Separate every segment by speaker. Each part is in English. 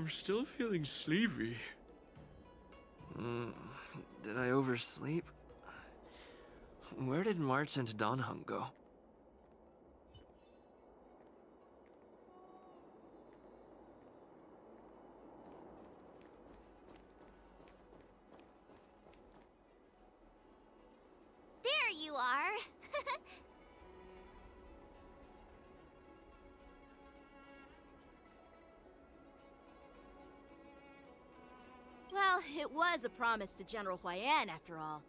Speaker 1: I'm still feeling sleepy. Did I oversleep? Where did March and Donhung go?
Speaker 2: There you are.
Speaker 3: Well, it was a promise to General Huayan, after all.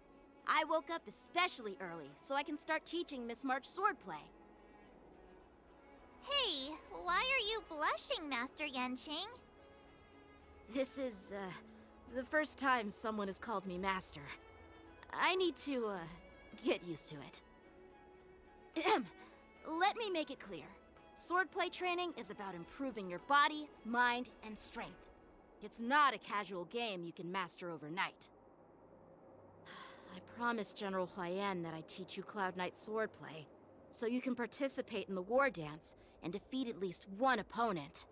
Speaker 3: I woke up especially early, so I can start teaching Miss March swordplay.
Speaker 2: Hey, why are you blushing, Master Yanqing?
Speaker 3: This is, the first time someone has called me Master. I need to, get used to it. Ahem. Let me make it clear. Swordplay training is about improving your body, mind, and strength. It's not a casual game you can master overnight. I promised General Huayan that I'd teach you Cloud Knight swordplay, so you can participate in the war dance and defeat at least one opponent.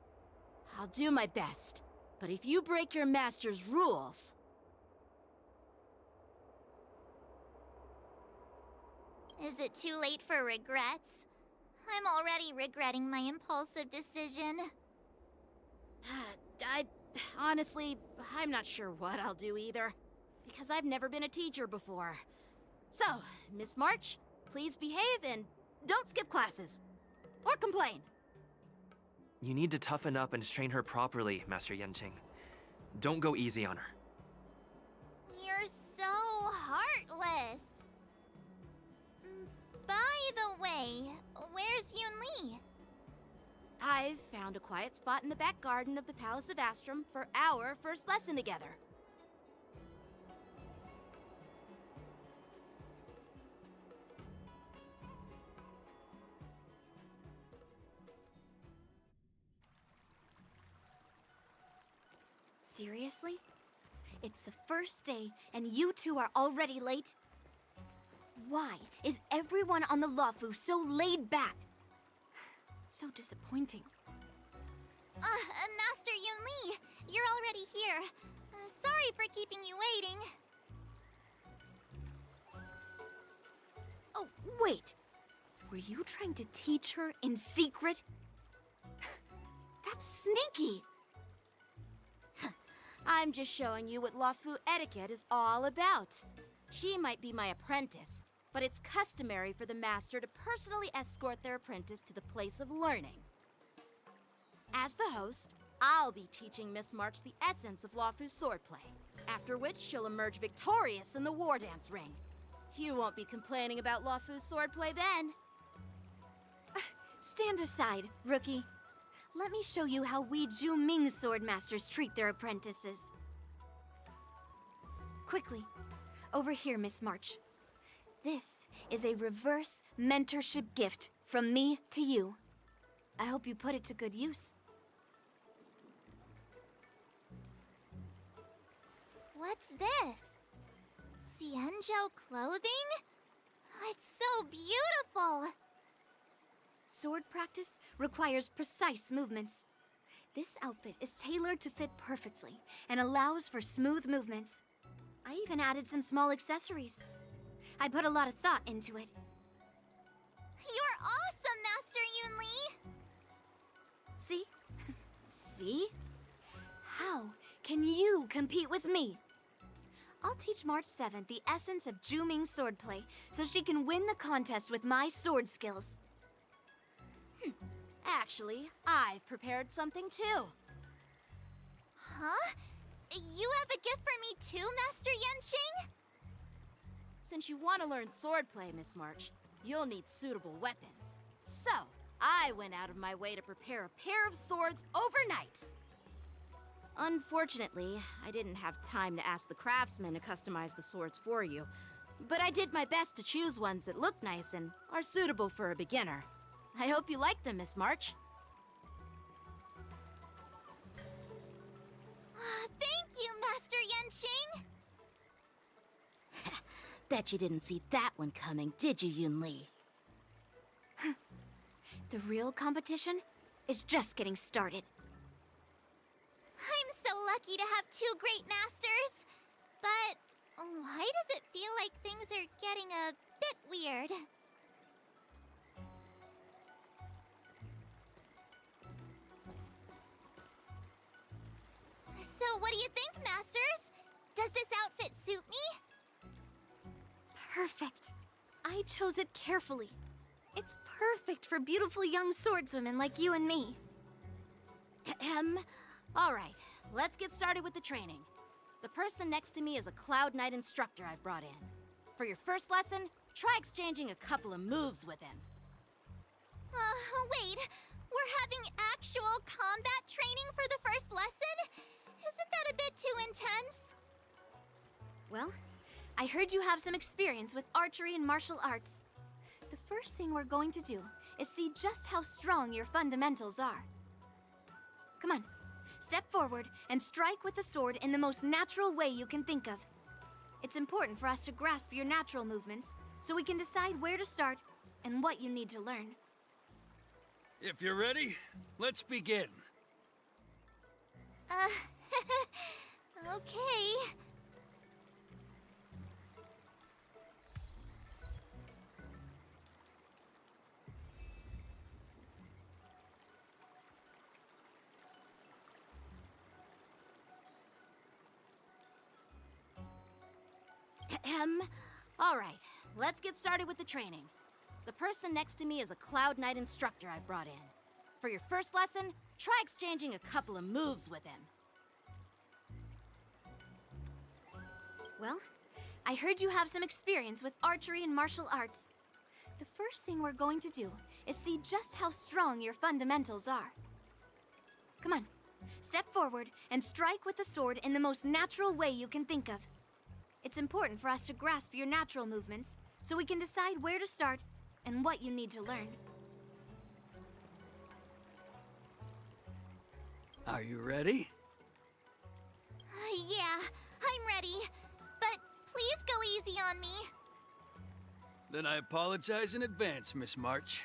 Speaker 3: I'll do my best, but if you break your master's rules...
Speaker 2: Is it too late for regrets? I'm already regretting my impulsive decision.
Speaker 3: Honestly, I'm not sure what I'll do either, because I've never been a teacher before. So, Miss March, please behave and don't skip classes. Or complain.
Speaker 1: You need to toughen up and train her properly, Master Yanqing. Don't go easy on her.
Speaker 2: You're so heartless. By the way, where's Yunli?
Speaker 3: I've found a quiet spot in the back garden of the Palace of Astrum for our first lesson together.
Speaker 4: Seriously? It's the first day and you two are already late? Why is everyone on the Luofu so laid back? So disappointing.
Speaker 2: Master Yunli, you're already here. Sorry for keeping you waiting.
Speaker 4: Oh, wait. Were you trying to teach her in secret? That's sneaky.
Speaker 3: I'm just showing you what Luofu etiquette is all about. She might be my apprentice, but it's customary for the master to personally escort their apprentice to the place of learning. As the host, I'll be teaching Miss March the essence of Luofu swordplay, after which she'll emerge victorious in the war dance ring. You won't be complaining about Luofu swordplay then.
Speaker 4: Stand aside, rookie. Let me show you how we Zhu-Ming sword masters treat their apprentices. Quickly, over here, Miss March. This is a reverse mentorship gift from me to you. I hope you put it to good use.
Speaker 2: What's this? Xianzhou clothing? It's so beautiful!
Speaker 4: Sword practice requires precise movements. This outfit is tailored to fit perfectly and allows for smooth movements. I even added some small accessories. I put a lot of thought into it.
Speaker 2: You're awesome, Master Yunli!
Speaker 4: See? See? How can you compete with me? I'll teach March 7th the essence of Zhu-Ming swordplay so she can win the contest with my sword skills.
Speaker 3: Actually, I've prepared something too.
Speaker 2: Huh? You have a gift for me too, Master Yanqing?
Speaker 3: Since you want to learn swordplay, Miss March, you'll need suitable weapons. So, I went out of my way to prepare a pair of swords overnight. Unfortunately, I didn't have time to ask the craftsman to customize the swords for you, but I did my best to choose ones that look nice and are suitable for a beginner. I hope you like them, Miss March.
Speaker 2: Thank you, Master Yanqing!
Speaker 3: Bet you didn't see that one coming, did you, Yunli?
Speaker 4: The real competition is just getting started.
Speaker 2: I'm so lucky to have two great masters. But why does it feel like things are getting a bit weird? So what do you think, masters? Does this outfit suit me?
Speaker 4: Perfect. I chose it carefully. It's perfect for beautiful young swordswomen like you and me.
Speaker 3: All right, let's get started with the training. The person next to me is a Cloud Knight instructor I've brought in. For your first lesson, try exchanging a couple of moves with him.
Speaker 2: Wait. We're having actual combat training for the first lesson? Isn't that a bit too intense?
Speaker 4: Well, I heard you have some experience with archery and martial arts. The first thing we're going to do is see just how strong your fundamentals are. Come on, step forward and strike with the sword in the most natural way you can think of. It's important for us to grasp your natural movements so we can decide where to start and what you need to learn.
Speaker 5: If you're ready, let's begin.
Speaker 2: Okay.
Speaker 3: All right, let's get started with the training. The person next to me is a Cloud Knight instructor I've brought in. For your first lesson, try exchanging a couple of moves with him.
Speaker 4: Well, I heard you have some experience with archery and martial arts. The first thing we're going to do is see just how strong your fundamentals are. Come on, step forward and strike with the sword in the most natural way you can think of. It's important for us to grasp your natural movements so we can decide where to start and what you need to learn.
Speaker 5: Are you ready?
Speaker 2: Yeah, I'm ready. But please go easy on me.
Speaker 5: Then I apologize in advance, Miss March.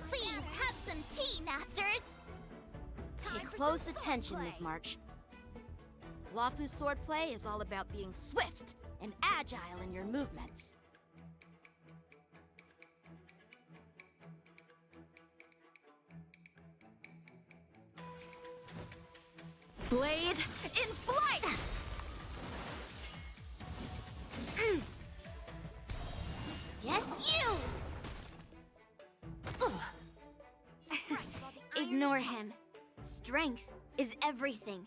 Speaker 2: Please have some tea, masters.
Speaker 3: Pay close attention, Miss March. Wafu swordplay is all about being swift and agile in your movements.
Speaker 4: Blade in flight!
Speaker 2: Yes, you!
Speaker 4: Ignore him. Strength is everything.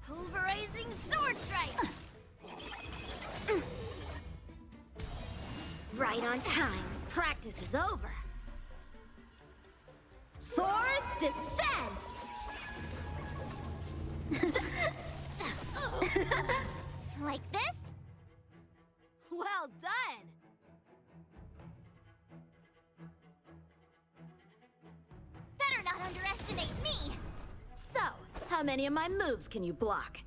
Speaker 4: Pulverizing sword strike!
Speaker 3: Right on time. Practice is over. Swords descend!
Speaker 2: Like this?
Speaker 3: Well done!
Speaker 2: Better not underestimate me!
Speaker 3: So, how many of my moves can you block?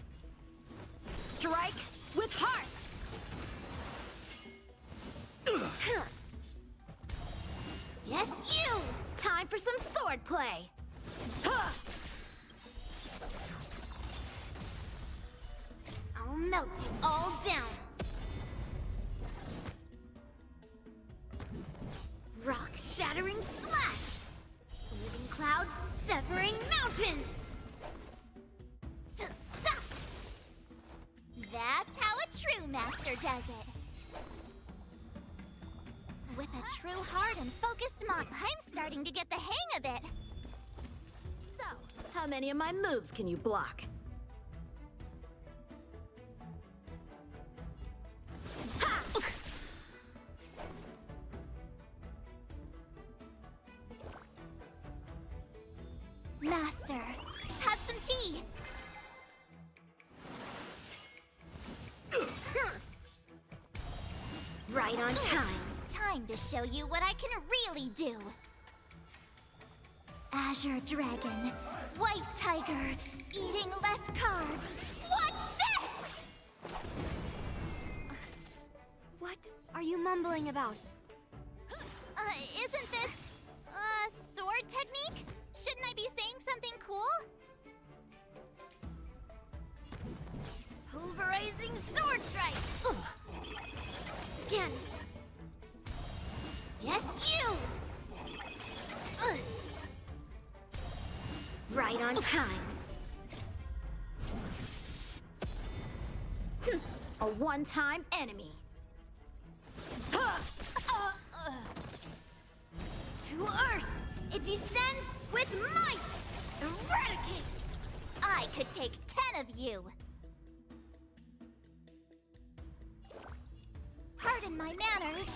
Speaker 3: Strike with heart!
Speaker 2: Yes, you!
Speaker 3: Time for some swordplay!
Speaker 2: I'll melt you all down.
Speaker 4: Rock-shattering slash! Splitting clouds, severing mountains!
Speaker 2: That's how a true master does it. With a true heart and focused mind, I'm starting to get the hang of it.
Speaker 3: So, how many of my moves can you block? time.
Speaker 2: Time to show you what I can really do. Azure Dragon, White Tiger, eating less carbs. Watch this!
Speaker 4: What are you mumbling about?
Speaker 2: Isn't this sword technique? Shouldn't I be saying something cool?
Speaker 4: Pulverizing sword strike! Again!
Speaker 2: Yes, you!
Speaker 3: Right on time. A one-time enemy.
Speaker 4: To Earth! It descends with might! Eradicate!
Speaker 2: I could take 10 of you. Pardon my manners.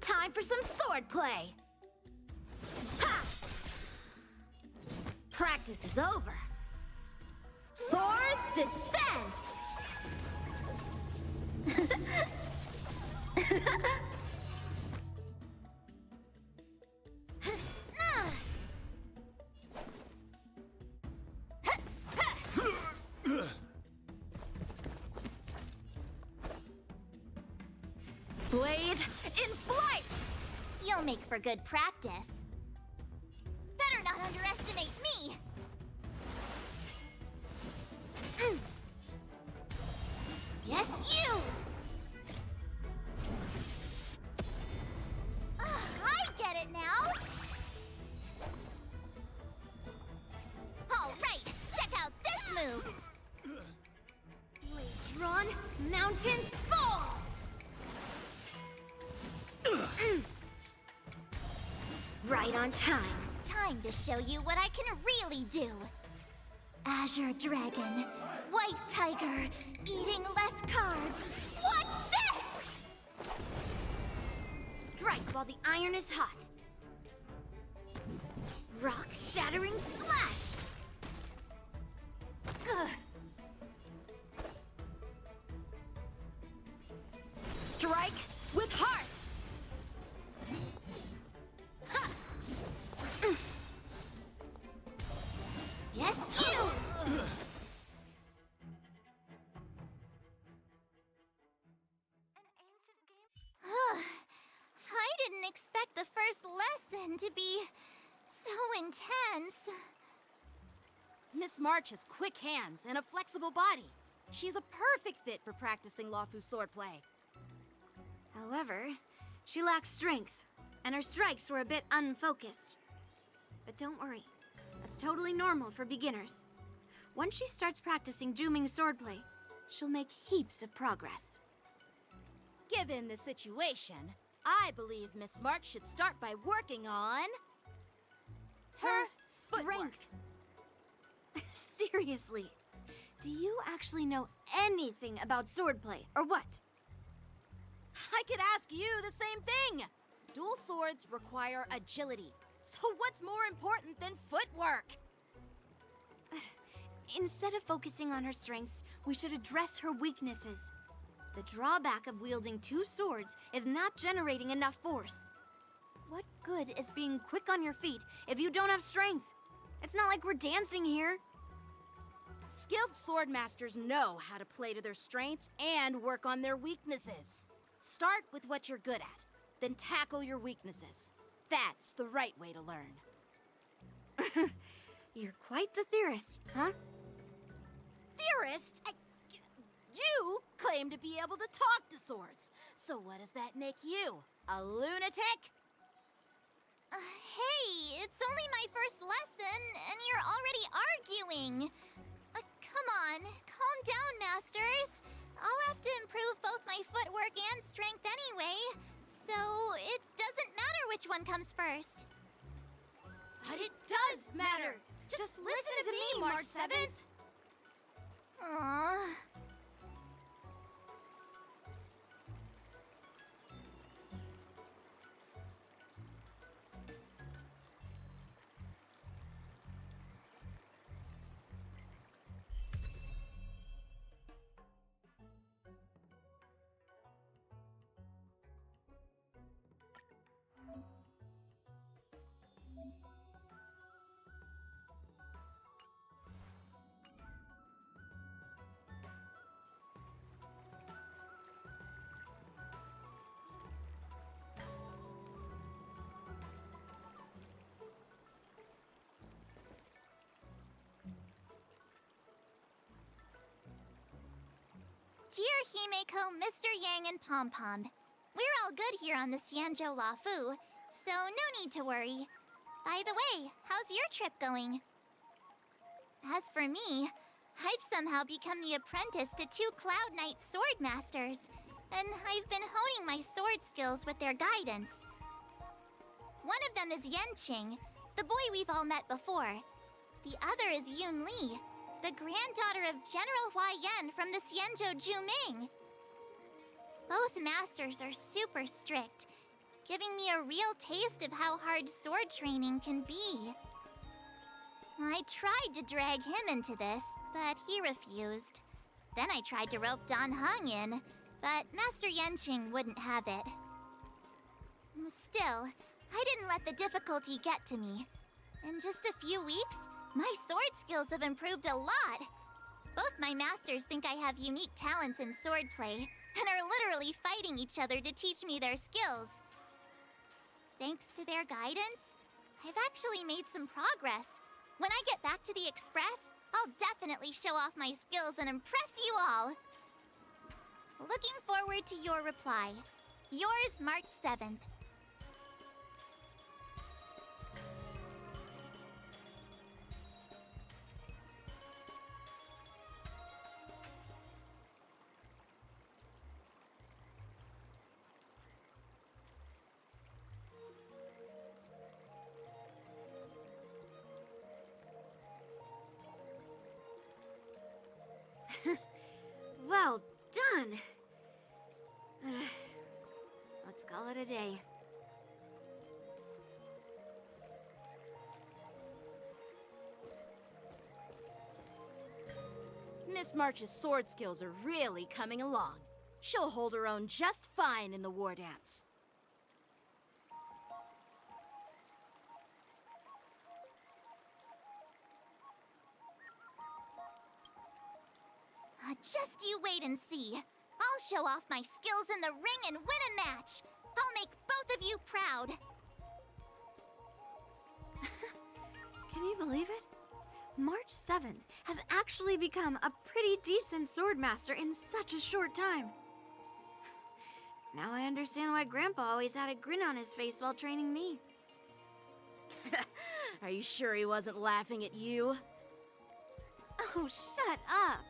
Speaker 3: Time for some sword play. Ha! Practice is over. Swords descend! Blade in flight!
Speaker 2: You'll make for good practice. Better not underestimate me. Yes, you! I get it now! All right, check out this move!
Speaker 4: Blades drawn, mountains fall!
Speaker 3: Right on time.
Speaker 2: Time to show you what I can really do. Azure Dragon, White Tiger, eating less carbs. Watch this!
Speaker 4: Strike while the iron is hot. Rock shattering slash! Ugh.
Speaker 3: Strike with heart!
Speaker 2: Yes, you! I didn't expect the first lesson to be so intense.
Speaker 3: Miss March has quick hands and a flexible body. She's a perfect fit for practicing Lawfu swordplay.
Speaker 4: However, she lacks strength, and her strikes were a bit unfocused. But don't worry, that's totally normal for beginners. Once she starts practicing Juming swordplay, she'll make heaps of progress.
Speaker 3: Given the situation, I believe Miss March should start by working on her footwork.
Speaker 4: Strength! Seriously, do you actually know anything about swordplay, or what?
Speaker 3: I could ask you the same thing. Dual swords require agility. So what's more important than footwork?
Speaker 4: Instead of focusing on her strengths, we should address her weaknesses. The drawback of wielding two swords is not generating enough force. What good is being quick on your feet if you don't have strength? It's not like we're dancing here.
Speaker 3: Skilled sword masters know how to play to their strengths and work on their weaknesses. Start with what you're good at, then tackle your weaknesses. That's the right way to learn.
Speaker 4: You're quite the theorist, huh?
Speaker 3: Theorist? You claim to be able to talk to swords. So what does that make you? A lunatic?
Speaker 2: Hey, it's only my first lesson, and you're already arguing. Come on, calm down, Masters. I'll have to improve both my footwork and strength anyway, so it doesn't matter which one comes first.
Speaker 3: But it does matter. Just listen to me, March 7th.
Speaker 2: Aww. Himeko, Mr. Yang, and Pom Pom. We're all good here on the Xianzhou Lafu, so no need to worry. By the way, how's your trip going? As for me, I've somehow become the apprentice to two Cloud Knight sword masters, and I've been honing my sword skills with their guidance. One of them is Yanqing, the boy we've all met before. The other is Yun Li, the granddaughter of General Hua Yan from the Xianzhou Juming. Both masters are super strict, giving me a real taste of how hard sword training can be. I tried to drag him into this, but he refused. Then I tried to rope Dan Heng in, but Master Yanqing wouldn't have it. Still, I didn't let the difficulty get to me. In just a few weeks, my sword skills have improved a lot. Both my masters think I have unique talents in swordplay, and are literally fighting each other to teach me their skills. Thanks to their guidance, I've actually made some progress. When I get back to the Express, I'll definitely show off my skills and impress you all. Looking forward to your reply. Yours, March 7th.
Speaker 4: Well done. Let's call it a day.
Speaker 3: Miss March's sword skills are really coming along. She'll hold her own just fine in the war dance.
Speaker 2: Just you wait and see. I'll show off my skills in the ring and win a match. I'll make both of you proud.
Speaker 4: Can you believe it? March 7th has actually become a pretty decent swordmaster in such a short time. Now I understand why Grandpa always had a grin on his face while training me.
Speaker 3: Are you sure he wasn't laughing at you?
Speaker 4: Oh, shut up!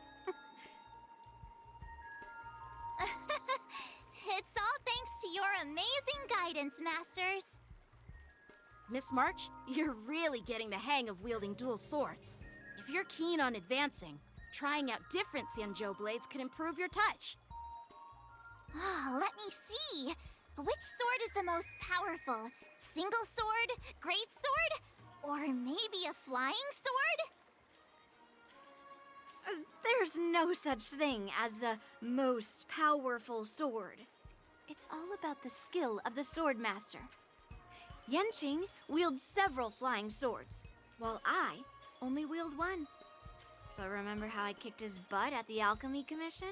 Speaker 2: It's all thanks to your amazing guidance, Masters.
Speaker 3: Miss March, you're really getting the hang of wielding dual swords. If you're keen on advancing, trying out different Xianzhou blades could improve your touch.
Speaker 2: Let me see. Which sword is the most powerful? Single sword? Great sword? Or maybe a flying sword?
Speaker 4: There's no such thing as the most powerful sword. It's all about the skill of the swordmaster. Yanqing wields several flying swords, while I only wield one. But remember how I kicked his butt at the Alchemy Commission?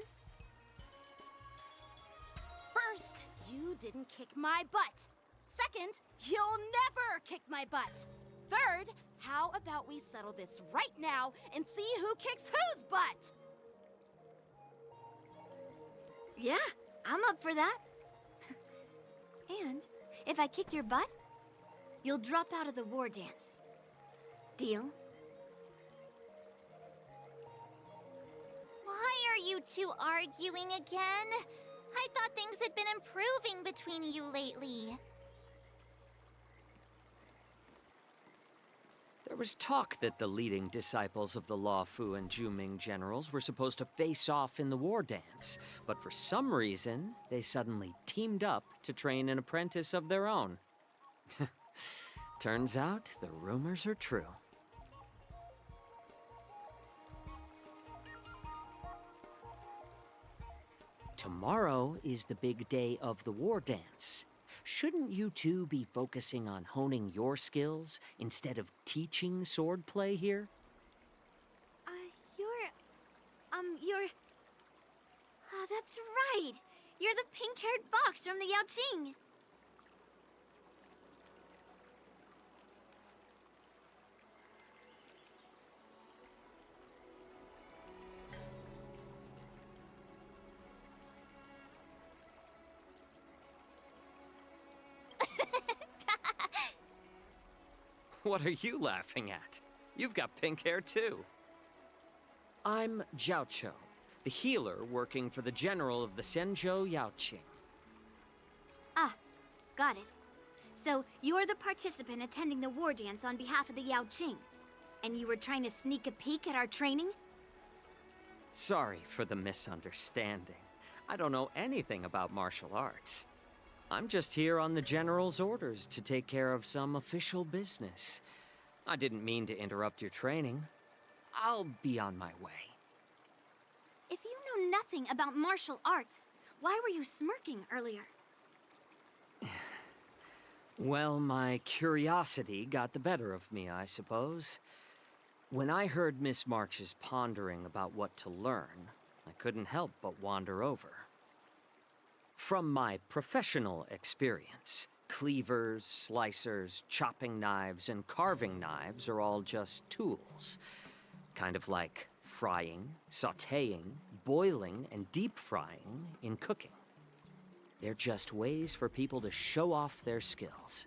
Speaker 3: First, you didn't kick my butt. Second, you'll never kick my butt. Third, how about we settle this right now and see who kicks whose butt?
Speaker 4: Yeah, I'm up for that. And if I kick your butt, you'll drop out of the war dance. Deal?
Speaker 2: Why are you two arguing again? I thought things had been improving between you lately.
Speaker 6: There was talk that the leading disciples of the Law Fu and Juming generals were supposed to face off in the war dance, but for some reason, they suddenly teamed up to train an apprentice of their own. Turns out, the rumors are true. Tomorrow is the big day of the war dance. Shouldn't you two be focusing on honing your skills instead of teaching swordplay here?
Speaker 4: That's right! You're the pink-haired box from the Yaoqing!
Speaker 6: What are you laughing at? You've got pink hair too. I'm Jiaoqiu, the healer working for the general of the Senzhou Yaoqing.
Speaker 4: Ah, got it. So, you're the participant attending the war dance on behalf of the Yaoqing. And you were trying to sneak a peek at our training?
Speaker 6: Sorry for the misunderstanding. I don't know anything about martial arts. I'm just here on the general's orders to take care of some official business. I didn't mean to interrupt your training. I'll be on my way.
Speaker 4: If you know nothing about martial arts, why were you smirking earlier?
Speaker 6: Well, my curiosity got the better of me, I suppose. When I heard Miss March's pondering about what to learn, I couldn't help but wander over. From my professional experience, cleavers, slicers, chopping knives, and carving knives are all just tools. Kind of like frying, sautéing, boiling, and deep frying in cooking. They're just ways for people to show off their skills.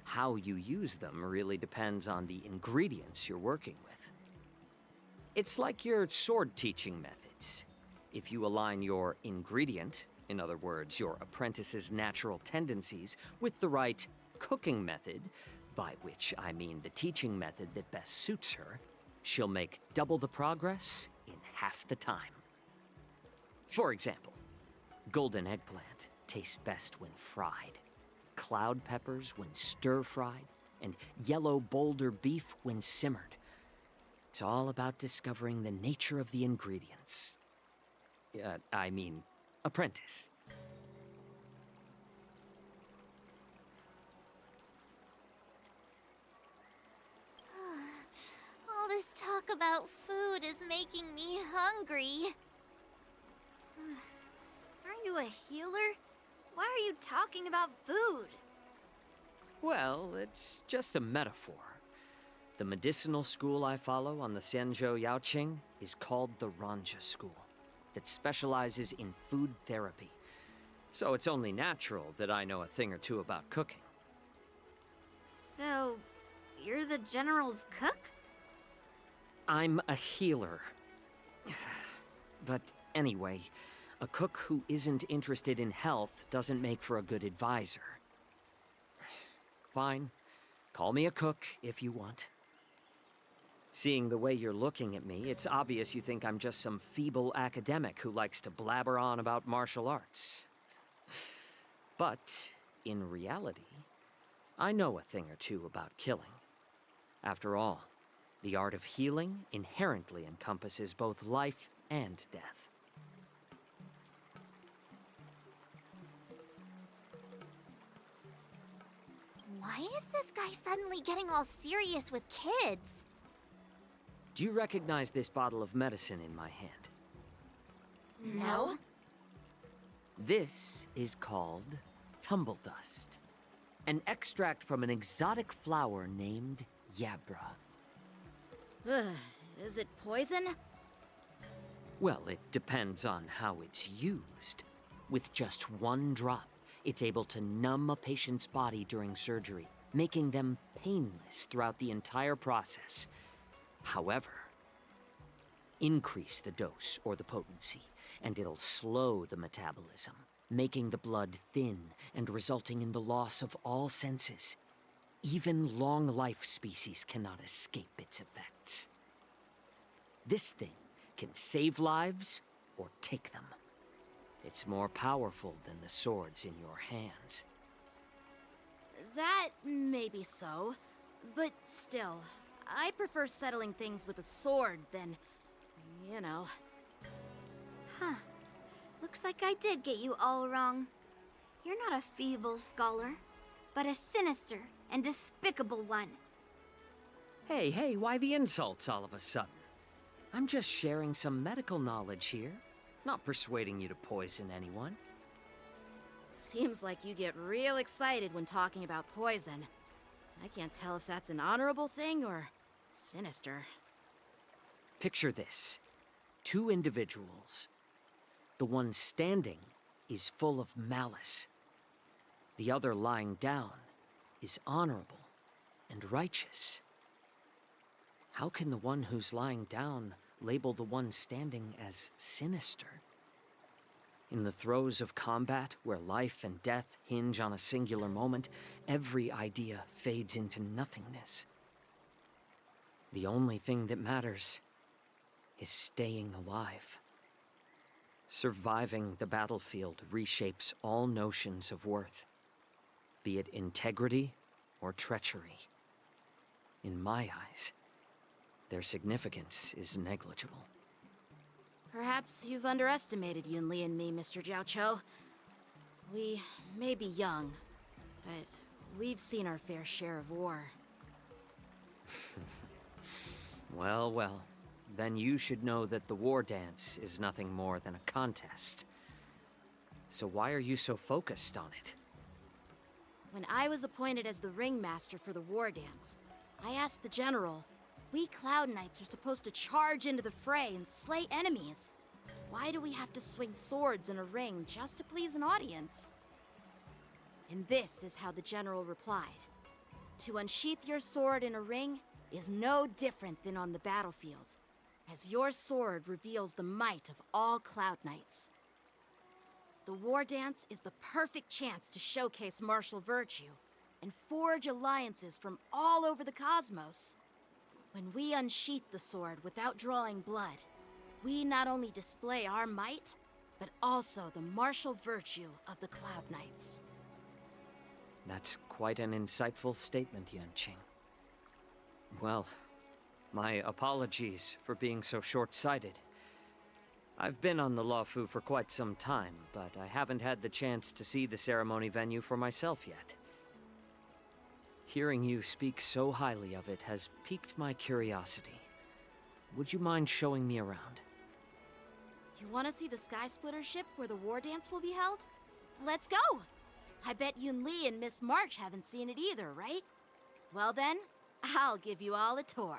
Speaker 6: How you use them really depends on the ingredients you're working with. It's like your sword teaching methods. If you align your ingredient, in other words, your apprentice's natural tendencies, with the right cooking method, by which I mean the teaching method that best suits her, she'll make double the progress in half the time. For example, golden eggplant tastes best when fried, cloud peppers when stir-fried, and yellow boulder beef when simmered. It's all about discovering the nature of the ingredients. Apprentice.
Speaker 2: All this talk about food is making me hungry.
Speaker 4: Aren't you a healer? Why are you talking about food?
Speaker 6: Well, it's just a metaphor. The medicinal school I follow on the Senzhou Yaoqing is called the Ranja School, that specializes in food therapy. So it's only natural that I know a thing or two about cooking.
Speaker 4: So, you're the general's cook?
Speaker 6: I'm a healer. But anyway, a cook who isn't interested in health doesn't make for a good advisor. Fine. Call me a cook if you want. Seeing the way you're looking at me, it's obvious you think I'm just some feeble academic who likes to blabber on about martial arts. But, in reality, I know a thing or two about killing. After all, the art of healing inherently encompasses both life and death.
Speaker 2: Why is this guy suddenly getting all serious with kids?
Speaker 6: Do you recognize this bottle of medicine in my hand?
Speaker 2: No.
Speaker 6: This is called tumble dust, an extract from an exotic flower named Yabra.
Speaker 3: Is it poison?
Speaker 6: Well, it depends on how it's used. With just one drop, it's able to numb a patient's body during surgery, making them painless throughout the entire process. However, increase the dose or the potency, and it'll slow the metabolism, making the blood thin and resulting in the loss of all senses. Even long-life species cannot escape its effects. This thing can save lives or take them. It's more powerful than the swords in your hands.
Speaker 3: That may be so, but still, I prefer settling things with a sword than, you know.
Speaker 4: Huh. Looks like I did get you all wrong. You're not a feeble scholar, but a sinister and despicable one.
Speaker 6: Hey, why the insults all of a sudden? I'm just sharing some medical knowledge here, not persuading you to poison anyone.
Speaker 3: Seems like you get real excited when talking about poison. I can't tell if that's an honorable thing or sinister.
Speaker 6: Picture this. 2 individuals. The one standing is full of malice. The other lying down is honorable and righteous. How can the one who's lying down label the one standing as sinister? In the throes of combat, where life and death hinge on a singular moment, every idea fades into nothingness. The only thing that matters is staying alive. Surviving the battlefield reshapes all notions of worth, be it integrity or treachery. In my eyes, their significance is negligible.
Speaker 3: Perhaps you've underestimated Yunli and me, Mr. Jiaoqiu. We may be young, but we've seen our fair share of war.
Speaker 6: Well, well. Then you should know that the war dance is nothing more than a contest. So why are you so focused on it?
Speaker 3: When I was appointed as the ringmaster for the war dance, I asked the general, we Cloud Knights are supposed to charge into the fray and slay enemies. Why do we have to swing swords in a ring just to please an audience? And this is how the general replied. To unsheath your sword in a ring is no different than on the battlefield, as your sword reveals the might of all Cloud Knights. The war dance is the perfect chance to showcase martial virtue and forge alliances from all over the cosmos. When we unsheath the sword without drawing blood, we not only display our might, but also the martial virtue of the Cloud Knights.
Speaker 6: That's quite an insightful statement, Yanqing. Well, my apologies for being so short-sighted. I've been on the Luofu for quite some time, but I haven't had the chance to see the ceremony venue for myself yet. Hearing you speak so highly of it has piqued my curiosity. Would you mind showing me around?
Speaker 3: You want to see the Sky Splitter ship where the war dance will be held? Let's go! I bet Yunli and Miss March haven't seen it either, right? Well then, I'll give you all a tour.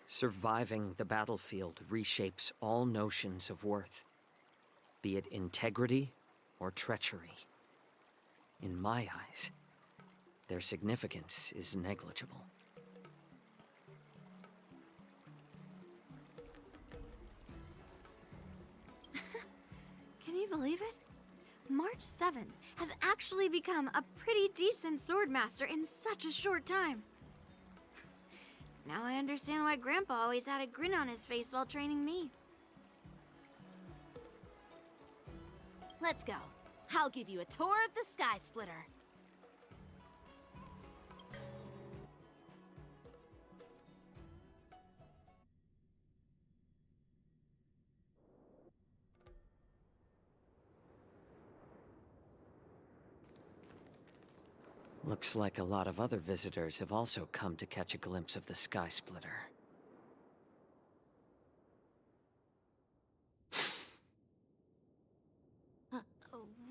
Speaker 6: Surviving the battlefield reshapes all notions of worth, be it integrity or treachery. In my eyes, their significance is negligible.
Speaker 4: Can you believe it? March 7th has actually become a pretty decent swordmaster in such a short time. Now I understand why Grandpa always had a grin on his face while training me.
Speaker 3: Let's go. I'll give you a tour of the Sky Splitter.
Speaker 6: Looks like a lot of other visitors have also come to catch a glimpse of the Sky Splitter.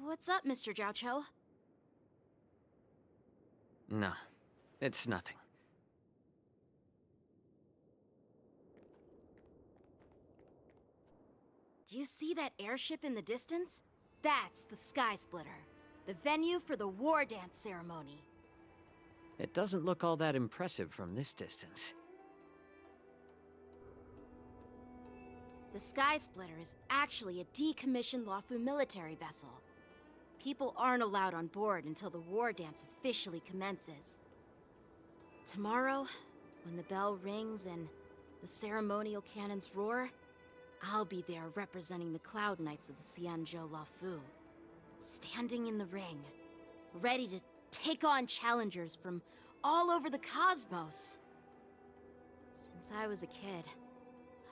Speaker 3: What's up, Mr. Jiaoqiu?
Speaker 6: No, it's nothing.
Speaker 3: Do you see that airship in the distance? That's the Sky Splitter, the venue for the war dance ceremony.
Speaker 6: It doesn't look all that impressive from this distance.
Speaker 3: The Sky Splitter is actually a decommissioned Luofu military vessel. People aren't allowed on board until the war dance officially commences. Tomorrow, when the bell rings and the ceremonial cannons roar, I'll be there representing the Cloud Knights of the Xianzhou Luofu, standing in the ring, ready to take on challengers from all over the cosmos. Since I was a kid,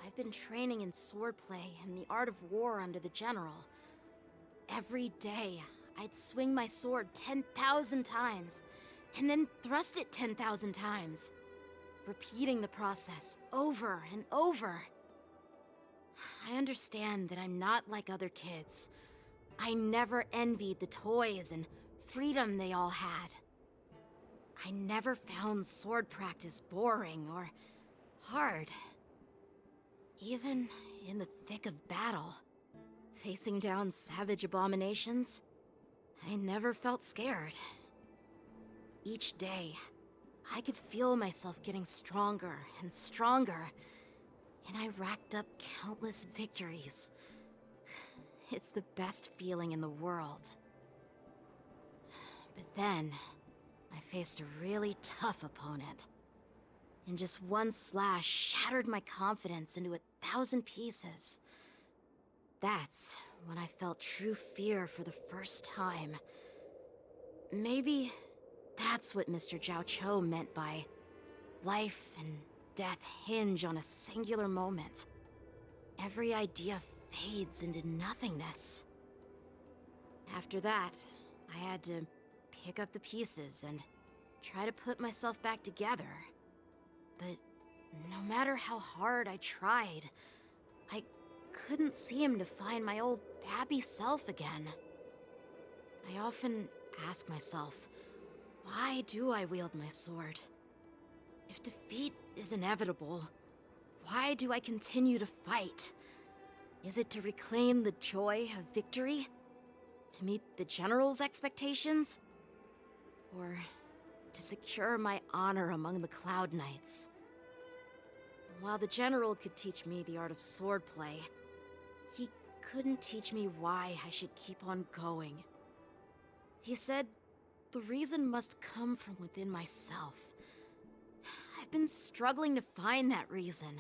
Speaker 3: I've been training in swordplay and the art of war under the general. Every day, I'd swing my sword 10,000 times, and then thrust it 10,000 times, repeating the process over and over. I understand that I'm not like other kids. I never envied the toys and freedom they all had. I never found sword practice boring or hard. Even in the thick of battle, facing down savage abominations, I never felt scared. Each day, I could feel myself getting stronger and stronger, and I racked up countless victories. It's the best feeling in the world. But then, I faced a really tough opponent. And just one slash shattered my confidence into 1,000 pieces. That's when I felt true fear for the first time. Maybe that's what Mr. Zhao Cho meant by life and death hinge on a singular moment. Every idea fades into nothingness. After that, I had to pick up the pieces and try to put myself back together. But no matter how hard I tried, I couldn't seem to find my old happy self again. I often ask myself, why do I wield my sword? If defeat is inevitable, why do I continue to fight? Is it to reclaim the joy of victory? To meet the General's expectations? Or to secure my honor among the Cloud Knights? While the General could teach me the art of swordplay, he couldn't teach me why I should keep on going. He said the reason must come from within myself. I've been struggling to find that reason.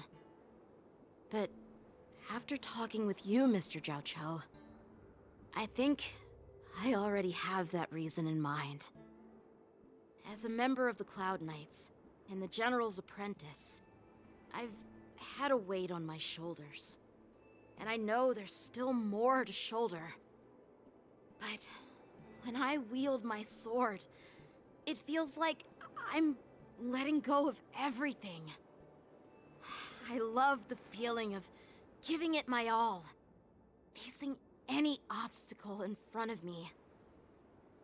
Speaker 3: But after talking with you, Mr. Zhao Cho, I think I already have that reason in mind. As a member of the Cloud Knights and the General's apprentice, I've had a weight on my shoulders. And I know there's still more to shoulder. But when I wield my sword, it feels like I'm letting go of everything. I love the feeling of giving it my all, facing any obstacle in front of me,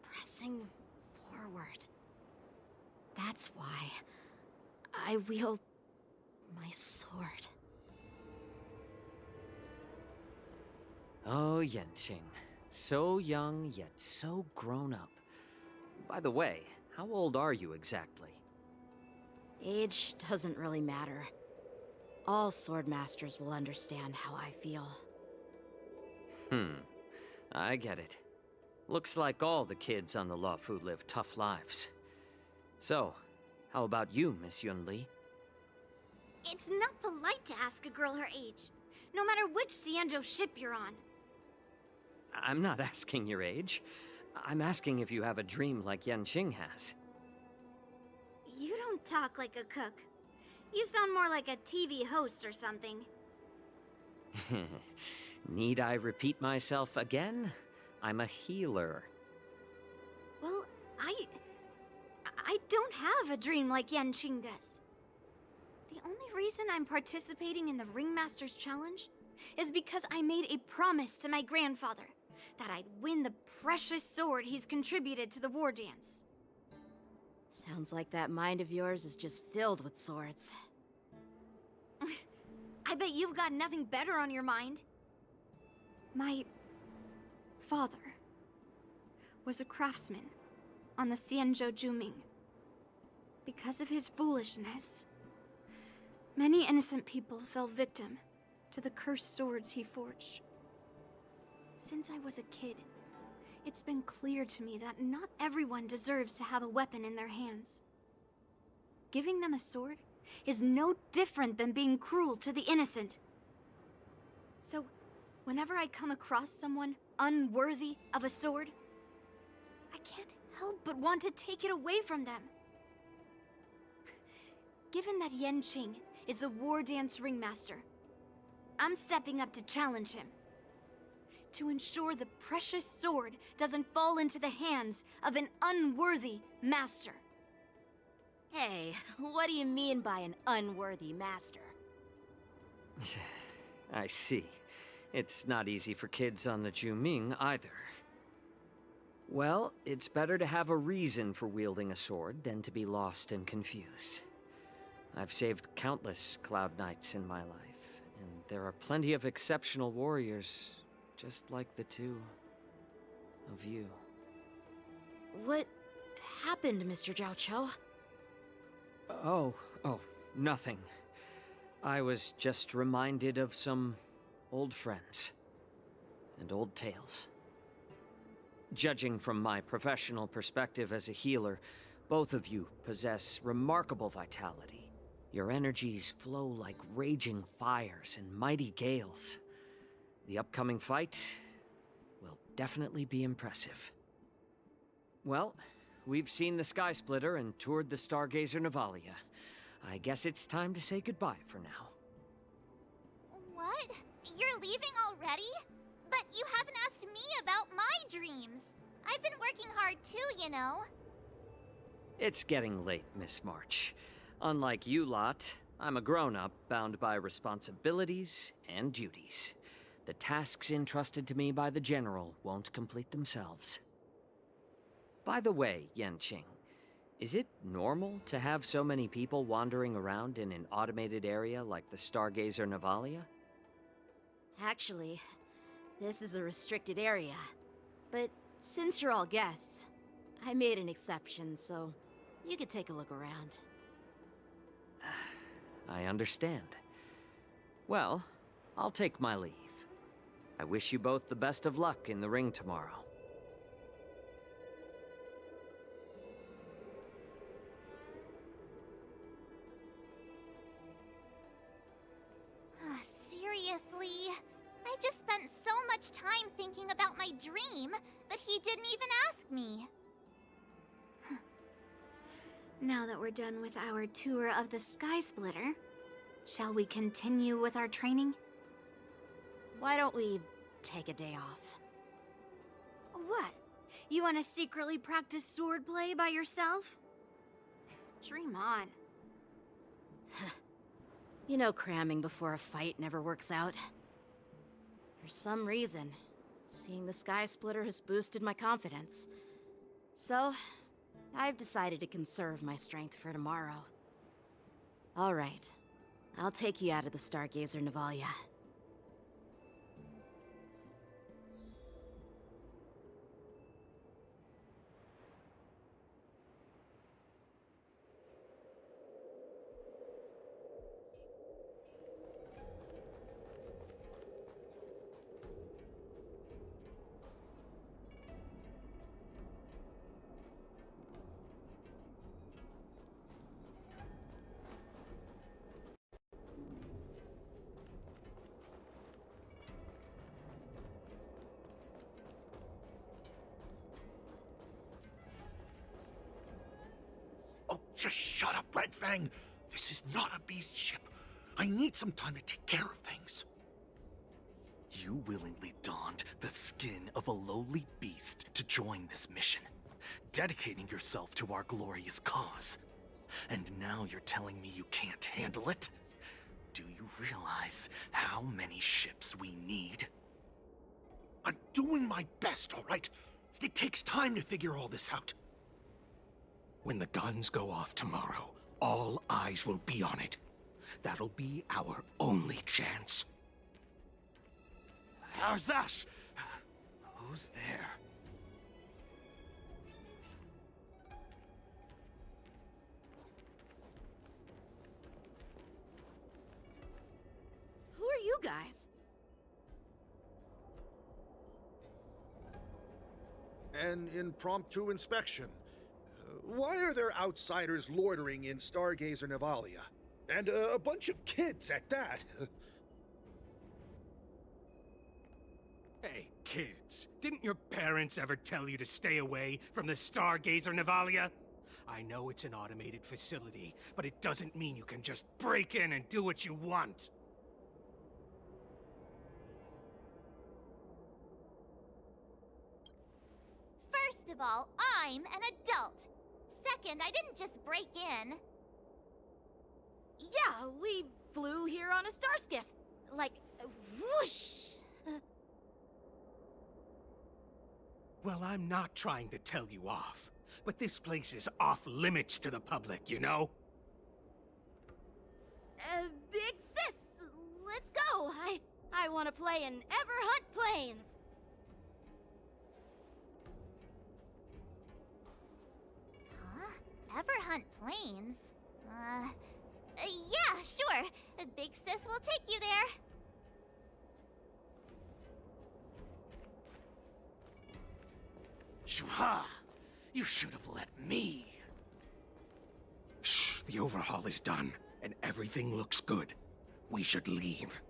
Speaker 3: pressing forward. That's why I wield my sword.
Speaker 6: Oh, Yenqing. So young, yet so grown up. By the way, how old are you exactly?
Speaker 3: Age doesn't really matter. All sword masters will understand how I feel.
Speaker 6: I get it. Looks like all the kids on the Luofu live tough lives. So, how about you, Miss Yunli?
Speaker 4: It's not polite to ask a girl her age, no matter which Xianzhou ship you're on.
Speaker 6: I'm not asking your age. I'm asking if you have a dream like Yenqing has.
Speaker 4: You don't talk like a cook. You sound more like a TV host or something.
Speaker 6: Need I repeat myself again? I'm a healer.
Speaker 4: Well, I don't have a dream like Yenqing does. The only reason I'm participating in the Ringmaster's Challenge is because I made a promise to my grandfather that I'd win the precious sword he's contributed to the war dance.
Speaker 3: Sounds like that mind of yours is just filled with swords.
Speaker 4: I bet you've got nothing better on your mind. My father was a craftsman on the Xianzhou Juming. Because of his foolishness, many innocent people fell victim to the cursed swords he forged. Since I was a kid, it's been clear to me that not everyone deserves to have a weapon in their hands. Giving them a sword is no different than being cruel to the innocent. So, whenever I come across someone unworthy of a sword, I can't help but want to take it away from them. Given that Yenqing is the war dance ringmaster, I'm stepping up to challenge him. To ensure the precious sword doesn't fall into the hands of an unworthy master.
Speaker 3: Hey, what do you mean by an unworthy master?
Speaker 6: I see. It's not easy for kids on the Juming either. Well, it's better to have a reason for wielding a sword than to be lost and confused. I've saved countless Cloud Knights in my life, and there are plenty of exceptional warriors, just like the two of you.
Speaker 3: What happened, Mr. Zhao Cho?
Speaker 6: Oh, nothing. I was just reminded of some old friends and old tales. Judging from my professional perspective as a healer, both of you possess remarkable vitality. Your energies flow like raging fires and mighty gales. The upcoming fight will definitely be impressive. Well, we've seen the Sky Splitter and toured the Stargazer Navalia. I guess it's time to say goodbye for now.
Speaker 2: What? You're leaving already? But you haven't asked me about my dreams. I've been working hard too, you know.
Speaker 6: It's getting late, Miss March. Unlike you lot, I'm a grown-up bound by responsibilities and duties. The tasks entrusted to me by the General won't complete themselves. By the way, Yanqing, is it normal to have so many people wandering around in an automated area like the Stargazer Navalia?
Speaker 3: Actually, this is a restricted area. But since you're all guests, I made an exception, so you could take a look around.
Speaker 6: I understand. Well, I'll take my leave. I wish you both the best of luck in the ring tomorrow.
Speaker 2: Seriously? I just spent so much time thinking about my dream, but he didn't even ask me.
Speaker 4: Now that we're done with our tour of the Sky Splitter, shall we continue with our training?
Speaker 3: Why don't we take a day off?
Speaker 4: What? You want to secretly practice swordplay by yourself? Dream on.
Speaker 3: You know cramming before a fight never works out. For some reason, seeing the Sky Splitter has boosted my confidence. So, I've decided to conserve my strength for tomorrow. All right, I'll take you out of the Stargazer Navalia.
Speaker 7: Oh, just shut up, Red Fang! This is not a beast ship. I need some time to take care of things.
Speaker 8: You willingly donned the skin of a lowly beast to join this mission, dedicating yourself to our glorious cause. And now you're telling me you can't handle it? Do you realize how many ships we need?
Speaker 7: I'm doing my best, all right? It takes time to figure all this out. When the guns go off tomorrow, all eyes will be on it. That'll be our only chance.
Speaker 8: Arzash! Who's there?
Speaker 3: Who are you guys?
Speaker 7: An impromptu inspection. Why are there outsiders loitering in Stargazer Navalia? And a bunch of kids at that.
Speaker 9: Hey, kids, didn't your parents ever tell you to stay away from the Stargazer Navalia? I know it's an automated facility, but it doesn't mean you can just break in and do what you want.
Speaker 2: First of all, I'm an adult. Second, I didn't just break in.
Speaker 3: Yeah, we flew here on a star skiff. Like, whoosh!
Speaker 9: Well, I'm not trying to tell you off, but this place is off limits to the public, you know?
Speaker 3: Big sis, let's go. I want to play in Everhunt Plains.
Speaker 2: Huh? Everhunt Plains? Yeah, sure. Big Sis will take you there.
Speaker 7: Shuha! You should have let me.
Speaker 9: Shh, the overhaul is done, and everything looks good. We should leave.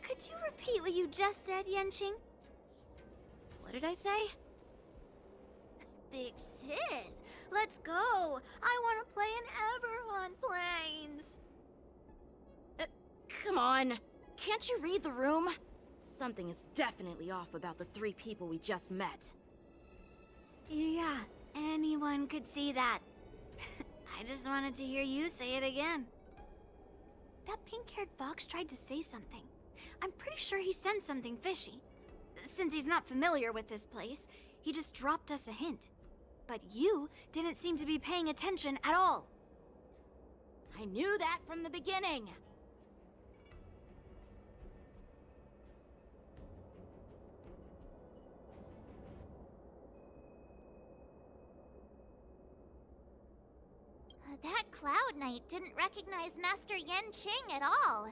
Speaker 4: Could you repeat what you just said, Yenching?
Speaker 3: What did I say?
Speaker 4: Big sis, let's go. I want to play in Everhunt Plains.
Speaker 3: Come on. Can't you read the room? Something is definitely off about the 3 people we just met.
Speaker 4: Yeah, anyone could see that. I just wanted to hear you say it again. That pink-haired fox tried to say something. I'm pretty sure he sensed something fishy. Since he's not familiar with this place, he just dropped us a hint. But you didn't seem to be paying attention at all.
Speaker 3: I knew that from the beginning.
Speaker 2: That Cloud Knight didn't recognize Master Yenching at all.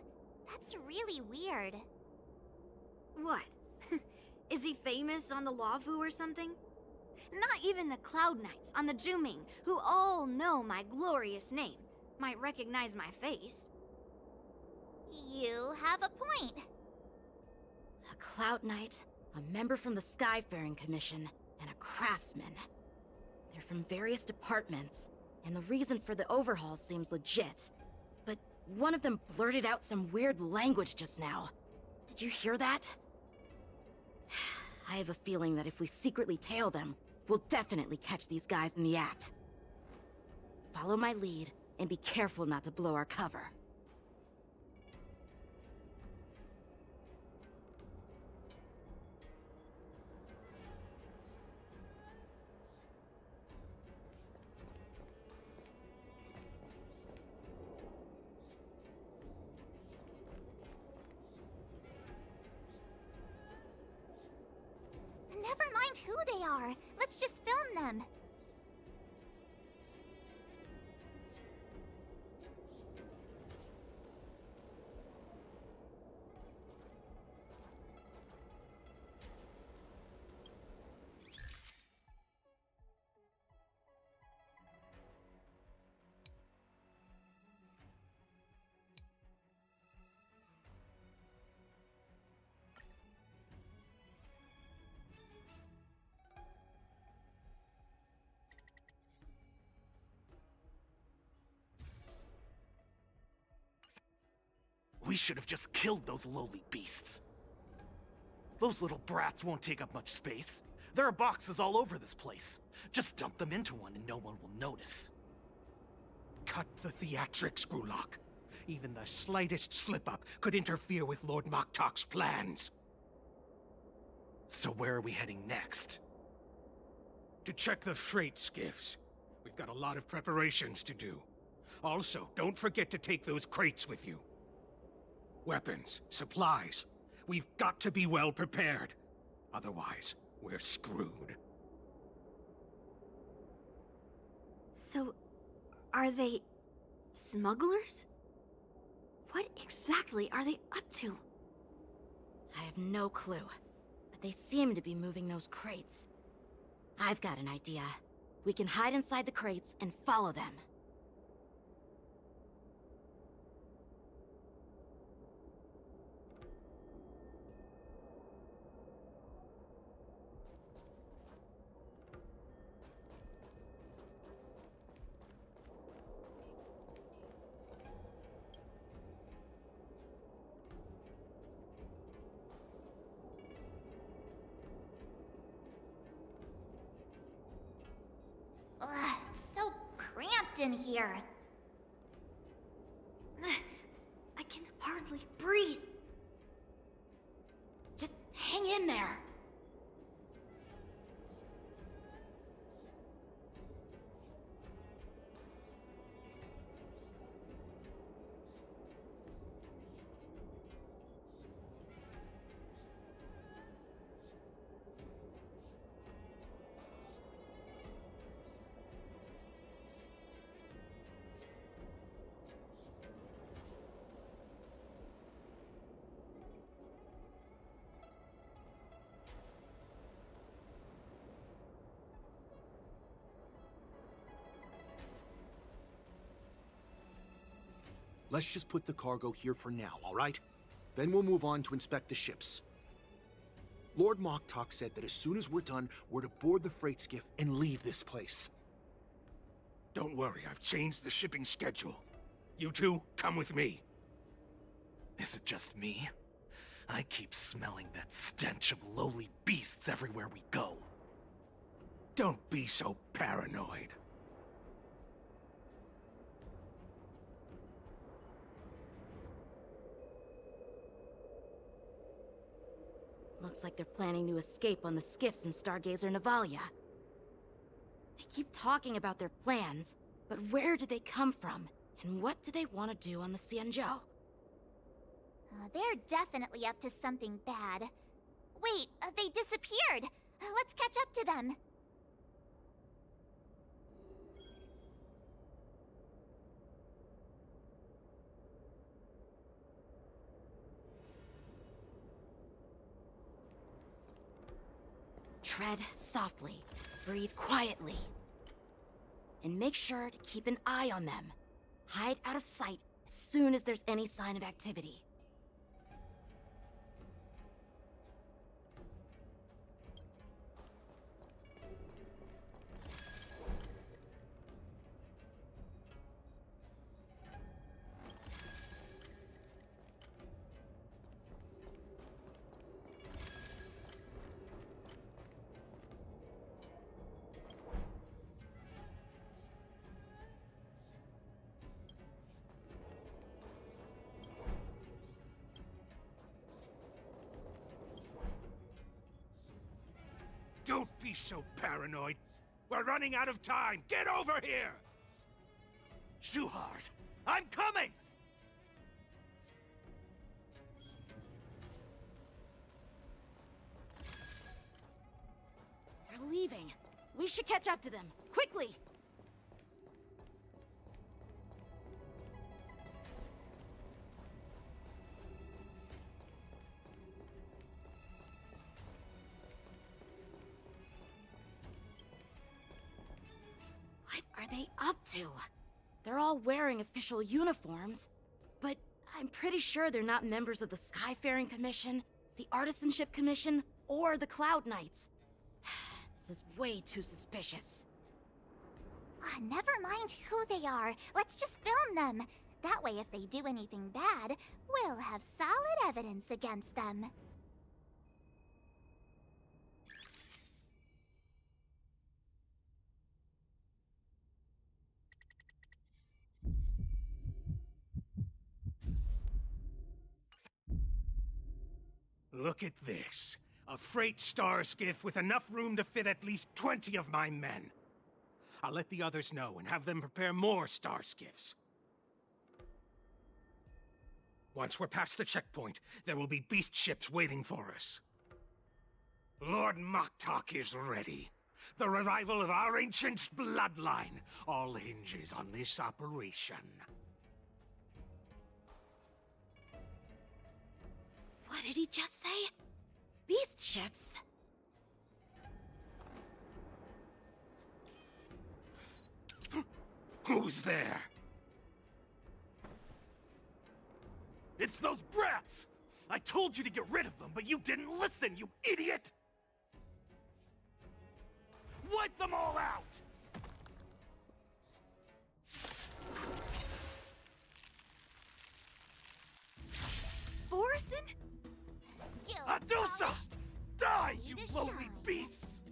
Speaker 2: That's really weird.
Speaker 4: What? Is he famous on the Lavu or something? Not even the Cloud Knights on the Juming, who all know my glorious name, might recognize my face.
Speaker 2: You have a point.
Speaker 3: A Cloud Knight, a member from the Skyfaring Commission, and a craftsman. They're from various departments, and the reason for the overhaul seems legit. But one of them blurted out some weird language just now. Did you hear that? I have a feeling that if we secretly tail them, we'll definitely catch these guys in the act. Follow my lead, and be careful not to blow our cover.
Speaker 2: Never mind who they are. Let's just film them.
Speaker 8: We should have just killed those lowly beasts. Those little brats won't take up much space. There are boxes all over this place. Just dump them into one and no one will notice.
Speaker 9: Cut the theatrics, Grulok. Even the slightest slip-up could interfere with Lord Moktok's plans.
Speaker 8: So where are we heading next?
Speaker 9: To check the freight skiffs. We've got a lot of preparations to do. Also, don't forget to take those crates with you. Weapons, supplies. We've got to be well prepared. Otherwise, we're screwed.
Speaker 4: So, are they smugglers? What exactly are they up to?
Speaker 3: I have no clue, but they seem to be moving those crates. I've got an idea. We can hide inside the crates and follow them.
Speaker 2: trapped in here.
Speaker 4: I can hardly breathe.
Speaker 3: Just hang in there.
Speaker 7: Let's just put the cargo here for now, all right? Then we'll move on to inspect the ships. Lord Moktok said that as soon as we're done, we're to board the freight skiff and leave this place.
Speaker 9: Don't worry, I've changed the shipping schedule. You two, come with me.
Speaker 8: Is it just me? I keep smelling that stench of lowly beasts everywhere we go.
Speaker 9: Don't be so paranoid.
Speaker 3: Looks like they're planning to escape on the skiffs in Stargazer Navalia. They keep talking about their plans, but where did they come from? And what do they want to do on the Xianzhou?
Speaker 2: They're definitely up to something bad. Wait, they disappeared! Let's catch up to them.
Speaker 3: Tread softly, breathe quietly, and make sure to keep an eye on them. Hide out of sight as soon as there's any sign of activity.
Speaker 9: Don't be so paranoid. We're running out of time. Get over here!
Speaker 8: Shuhard, I'm coming!
Speaker 3: They're leaving. We should catch up to them. Quickly! What are they up to? They're all wearing official uniforms, but I'm pretty sure they're not members of the Skyfaring Commission, the Artisanship Commission, or the Cloud Knights. This is way too suspicious.
Speaker 2: Never mind who they are. Let's just film them. That way, if they do anything bad, we'll have solid evidence against them.
Speaker 9: Look at this. A freight star skiff with enough room to fit at least 20 of my men. I'll let the others know and have them prepare more star skiffs. Once we're past the checkpoint, there will be beast ships waiting for us. Lord Moktok is ready. The revival of our ancient bloodline all hinges on this operation.
Speaker 3: What did he just say? Beast ships?
Speaker 9: Who's there?
Speaker 8: It's those brats! I told you to get rid of them, but you didn't listen, you idiot! Wipe them all out!
Speaker 4: Borison?
Speaker 2: Skills
Speaker 8: Adusa!
Speaker 2: polished.
Speaker 8: Die,
Speaker 2: Ready
Speaker 8: you
Speaker 2: to
Speaker 8: lowly
Speaker 2: shine.
Speaker 8: beasts!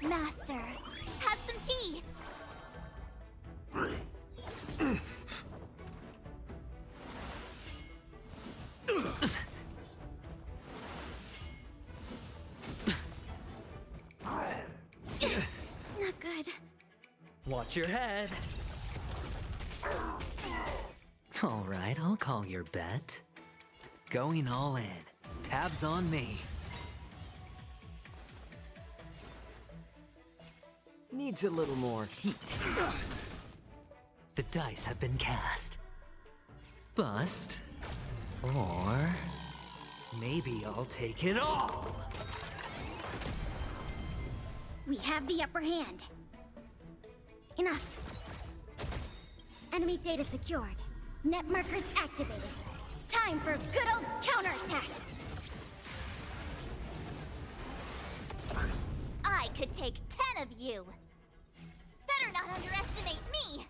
Speaker 2: Master. Have some tea.
Speaker 4: Not good.
Speaker 10: Watch your head. All right, I'll call your bet. Going all in. Tabs on me.
Speaker 6: Needs a little more heat.
Speaker 10: The dice have been cast. Bust. Or maybe I'll take it all.
Speaker 4: We have the upper hand. Enough. Enemy data secured. Net markers activated. Time for good old counterattack.
Speaker 2: I could take 10 of you. Better not underestimate me.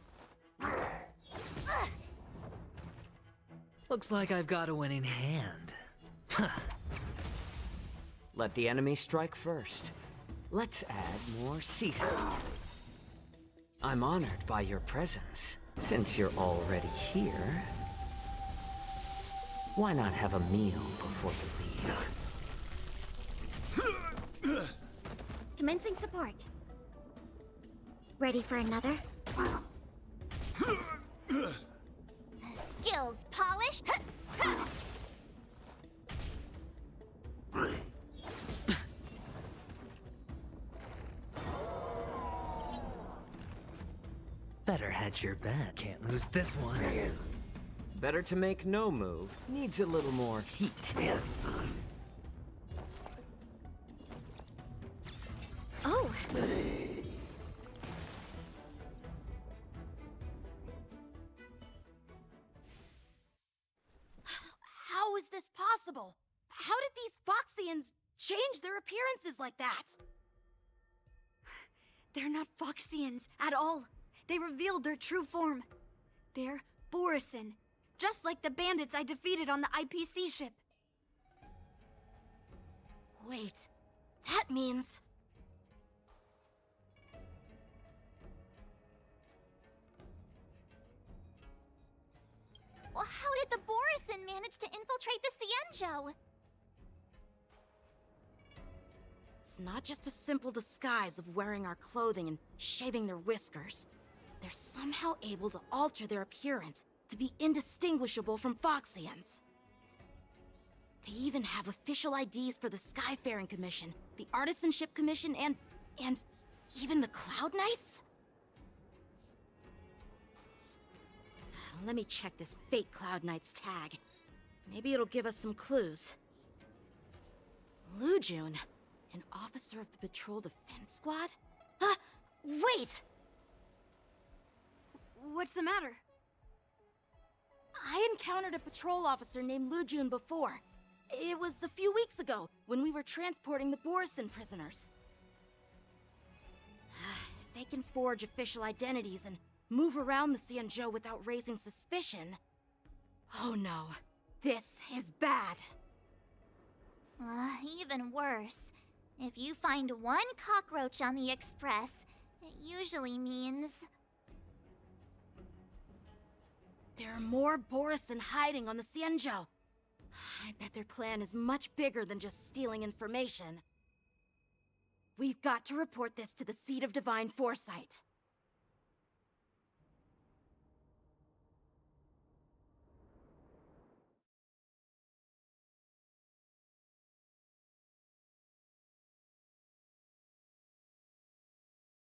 Speaker 2: Ugh.
Speaker 10: Looks like I've got a winning hand.
Speaker 6: Let the enemy strike first. Let's add more seasoning. I'm honored by your presence. Since you're already here, why not have a meal before you leave?
Speaker 4: Commencing support. Ready for another?
Speaker 2: Skills polished.
Speaker 10: Better hedge your bet. Can't lose this one.
Speaker 6: Better to make no move. Needs a little more heat.
Speaker 4: Oh!
Speaker 3: How is this possible? How did these Foxians change their appearances like that?
Speaker 4: They're not Foxians at all. They revealed their true form. They're Borisin, just like the bandits I defeated on the IPC ship.
Speaker 3: Wait, that means...
Speaker 2: Well, how did the Borisin manage to infiltrate the Cienjo?
Speaker 3: It's not just a simple disguise of wearing our clothing and shaving their whiskers. They're somehow able to alter their appearance to be indistinguishable from Foxians. They even have official IDs for the Skyfaring Commission, the Artisanship Commission, and even the Cloud Knights? Let me check this fake Cloud Knight's tag. Maybe it'll give us some clues. Lujun, an officer of the Patrol Defense Squad? Wait!
Speaker 4: What's the matter?
Speaker 3: I encountered a patrol officer named Lujun before. It was a few weeks ago, when we were transporting the Borisin prisoners. If they can forge official identities and move around the Cienjo without raising suspicion... Oh no, this is bad.
Speaker 2: Even worse. If you find one cockroach on the Express, it usually means...
Speaker 3: There are more Borisin hiding on the Cienjo. I bet their plan is much bigger than just stealing information. We've got to report this to the Seat of Divine Foresight.